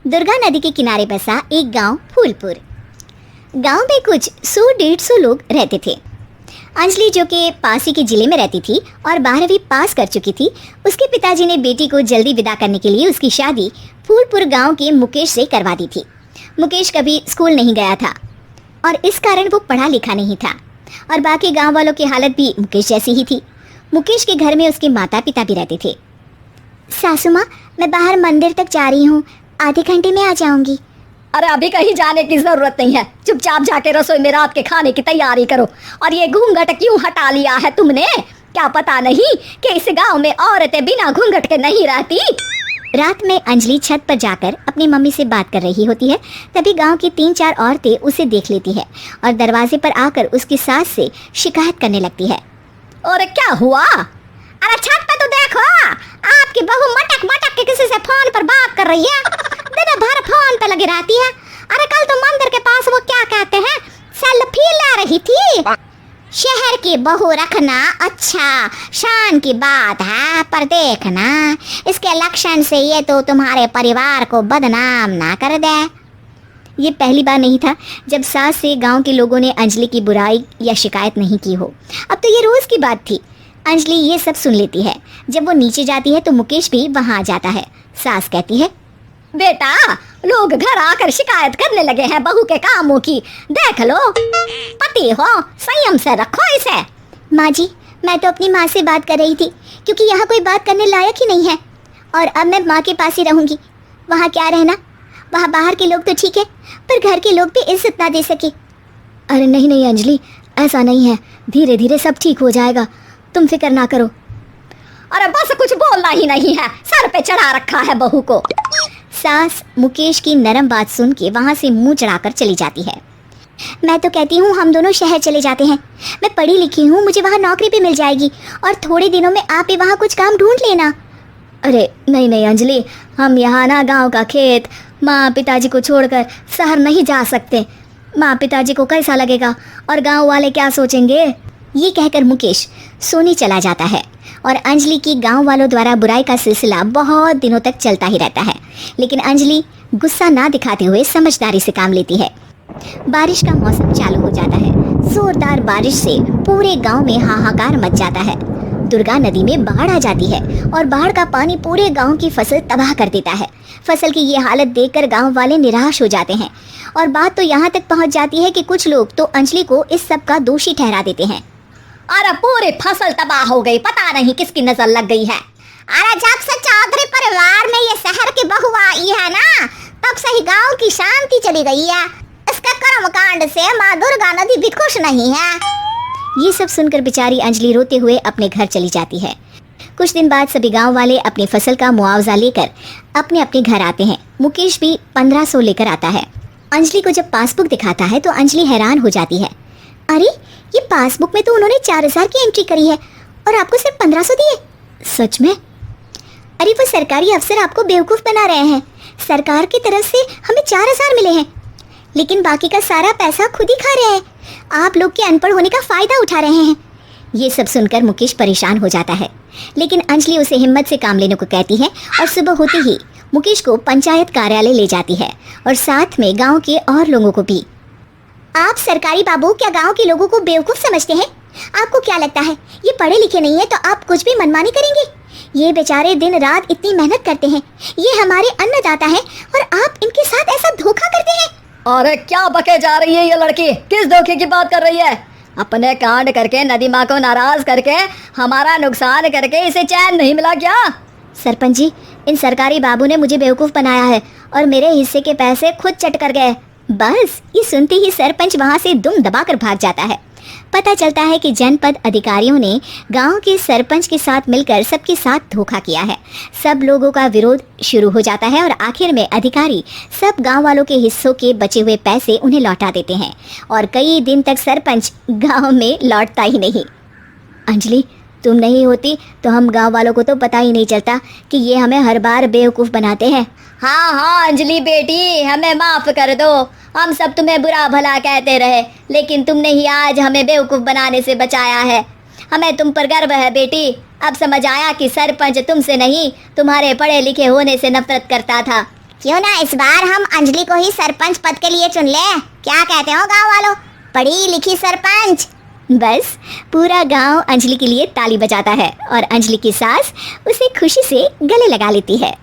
दुर्गा नदी के किनारे बसा एक गांव फूलपुर। गांव में कुछ 100-150 लोग रहते थे। अंजलि, जो कि पास ही के जिले में रहती थी और 12वीं पास कर चुकी थी, उसके पिताजी ने बेटी को जल्दी विदा करने के लिए उसकी शादी फूलपुर गांव के मुकेश से करवा दी थी। मुकेश कभी स्कूल नहीं गया था और इस कारण वो पढ़ा लिखा नहीं था और बाकी गांव वालों की हालत भी मुकेश जैसी ही थी। मुकेश के घर में उसके माता पिता भी रहते थे। सासू माँ, मैं बाहर मंदिर तक जा रही हूँ, आधे घंटे में आ जाऊंगी। अरे अभी कहीं जाने की जरूरत नहीं है, चुपचाप जाके रसोई में रात के खाने की तैयारी करो। और ये घूंघट क्यों हटा लिया है तुमने? क्या पता नहीं कि इस गांव में औरतें बिना घूंघट के नहीं रहती। रात में अंजलि छत पर जाकर अपनी मम्मी से बात कर रही होती है। तभी गांव की 3-4 औरतें उसे देख लेती है और दरवाजे पर आकर उसकी सास से शिकायत करने लगती है। और क्या हुआ? अरे छत पे तो देखो, आपकी बहू मटक मटक के किसी से फोन पर बात कर रही है। दिन भर फोन पे लगी रहती है। अरे कल तो मंदिर के पास वो क्या कहते हैं, सेल्फी ले रही थी। शहर की बहू रखना अच्छा शान की बात है, पर देखना इसके लक्षण से ये तो तुम्हारे परिवार को बदनाम ना कर दे। ये पहली बार नहीं था जब सास से गांव के लोगों ने अंजलि की बुराई या शिकायत नहीं की हो। अब तो ये रोज की बात थी। अंजलि ये सब सुन लेती है। जब वो नीचे जाती है तो मुकेश भी वहां आ जाता है। सास कहती है, बेटा, लोग घर आकर शिकायत करने लगे हैं बहू के कामों की, देख लो। पति हो, संयम से रखो इसे। माँ जी, मैं तो अपनी माँ से बात कर रही थी क्योंकि यहाँ कोई बात करने लायक ही नहीं है और अब मैं माँ के पास ही रहूंगी। वहाँ क्या रहना, वहाँ बाहर के लोग तो ठीक है पर घर के लोग भी इज्जत ना दे सके। अरे नहीं नहीं अंजलि, ऐसा नहीं है, धीरे धीरे सब ठीक हो जाएगा, तुम फिक्र ना करो। अरे बस कुछ बोलना ही नहीं है, सर पे चढ़ा रखा है बहू को। सास मुकेश की नरम बात सुन के वहाँ से मुंह चढ़ाकर चली जाती है। मैं तो कहती हूँ हम दोनों शहर चले जाते हैं। मैं पढ़ी लिखी हूँ, मुझे वहाँ नौकरी भी मिल जाएगी और थोड़े दिनों में आप भी वहाँ कुछ काम ढूंढ लेना। अरे नहीं नहीं अंजलि, हम यहाँ ना गांव का खेत, माँ पिताजी को छोड़कर शहर नहीं जा सकते। माँ पिताजी को कैसा लगेगा और गांव वाले क्या सोचेंगे? ये कहकर मुकेश सोने चला जाता है और अंजलि की गांव वालों द्वारा बुराई का सिलसिला बहुत दिनों तक चलता ही रहता है। लेकिन अंजलि गुस्सा ना दिखाते हुए समझदारी से काम लेती है। बारिश का मौसम चालू हो जाता है। जोरदार बारिश से पूरे गांव में हाहाकार मच जाता है। दुर्गा नदी में बाढ़ आ जाती है और बाढ़ का पानी पूरे गांव की फसल तबाह कर देता है। फसल की ये हालत देखकर गांव वाले निराश हो जाते हैं और बात तो यहाँ तक पहुँच जाती है कि कुछ लोग तो अंजलि को इस सब का दोषी ठहरा देते हैं। अरे पूरी फसल तबाह हो गई, पता नहीं किसकी नजर लग गई है। अरे जब से चौधरी परिवार में ये शहर की बहू आई है ना, तब से ही गांव की शांति चली गई है। इसके कर्मकांड से माँ दुर्गा नदी भी खुश नहीं है। ये सब सुनकर बेचारी अंजलि रोते हुए अपने घर चली जाती है। कुछ दिन बाद सभी गांव वाले अपनी फसल का मुआवजा लेकर अपने अपने घर आते हैं। मुकेश भी 1500 लेकर आता है। अंजलि को जब पासबुक दिखाता है तो अंजलि हैरान हो जाती है। अरे ये पासबुक में तो उन्होंने 4000 की एंट्री करी है और आपको सिर्फ 1500 दिए। सच में? अरे वो सरकारी अफसर आपको बेवकूफ़ बना रहे हैं। सरकार की तरफ से हमें 4000 मिले हैं लेकिन बाकी का सारा पैसा खुद ही खा रहे हैं। आप लोग के अनपढ़ होने का फ़ायदा उठा रहे हैं। ये सब सुनकर मुकेश परेशान हो जाता है लेकिन अंजलि उसे हिम्मत से काम लेने को कहती है और सुबह होते ही मुकेश को पंचायत कार्यालय ले जाती है और साथ में गाँव के और लोगों को भी। आप सरकारी बाबू क्या गांव के लोगों को बेवकूफ़ समझते हैं? आपको क्या लगता है ये पढ़े लिखे नहीं है तो आप कुछ भी मनमानी करेंगे? ये बेचारे दिन रात इतनी मेहनत करते हैं, ये हमारे अन्नदाता हैं और आप इनके साथ ऐसा धोखा करते हैं। अरे क्या बके जा रही है ये लड़की, किस धोखे की बात कर रही है? अपने कांड करके नदी माँ को नाराज करके हमारा नुकसान करके इसे चैन नहीं मिला क्या? सरपंच जी, इन सरकारी बाबू ने मुझे बेवकूफ़ बनाया है और मेरे हिस्से के पैसे खुद चट कर गए। बस ये सुनते ही सरपंच वहां से दुम दबाकर भाग जाता है। पता चलता है कि जनपद अधिकारियों ने गांव के सरपंच के साथ मिलकर सबके साथ धोखा किया है। सब लोगों का विरोध शुरू हो जाता है और आखिर में अधिकारी सब गांव वालों के हिस्सों के बचे हुए पैसे उन्हें लौटा देते हैं और कई दिन तक सरपंच गांव में लौटता ही नहीं। अंजलि, तुम नहीं होती तो हम गांव वालों को तो पता ही नहीं चलता कि ये हमें हर बार बेवकूफ़ बनाते हैं। हाँ हाँ अंजलि बेटी, हमें माफ़ कर दो। हम सब तुम्हें बुरा भला कहते रहे लेकिन तुमने ही आज हमें बेवकूफ़ बनाने से बचाया है। हमें तुम पर गर्व है बेटी। अब समझ आया कि सरपंच तुमसे नहीं तुम्हारे पढ़े लिखे होने से नफरत करता था। क्यों ना इस बार हम अंजलि को ही सरपंच पद के लिए चुन ले, क्या कहते हो गांव वालों? पढ़ी लिखी सरपंच। बस पूरा गांव अंजलि के लिए ताली बजाता है और अंजलि की सास उसे खुशी से गले लगा लेती है।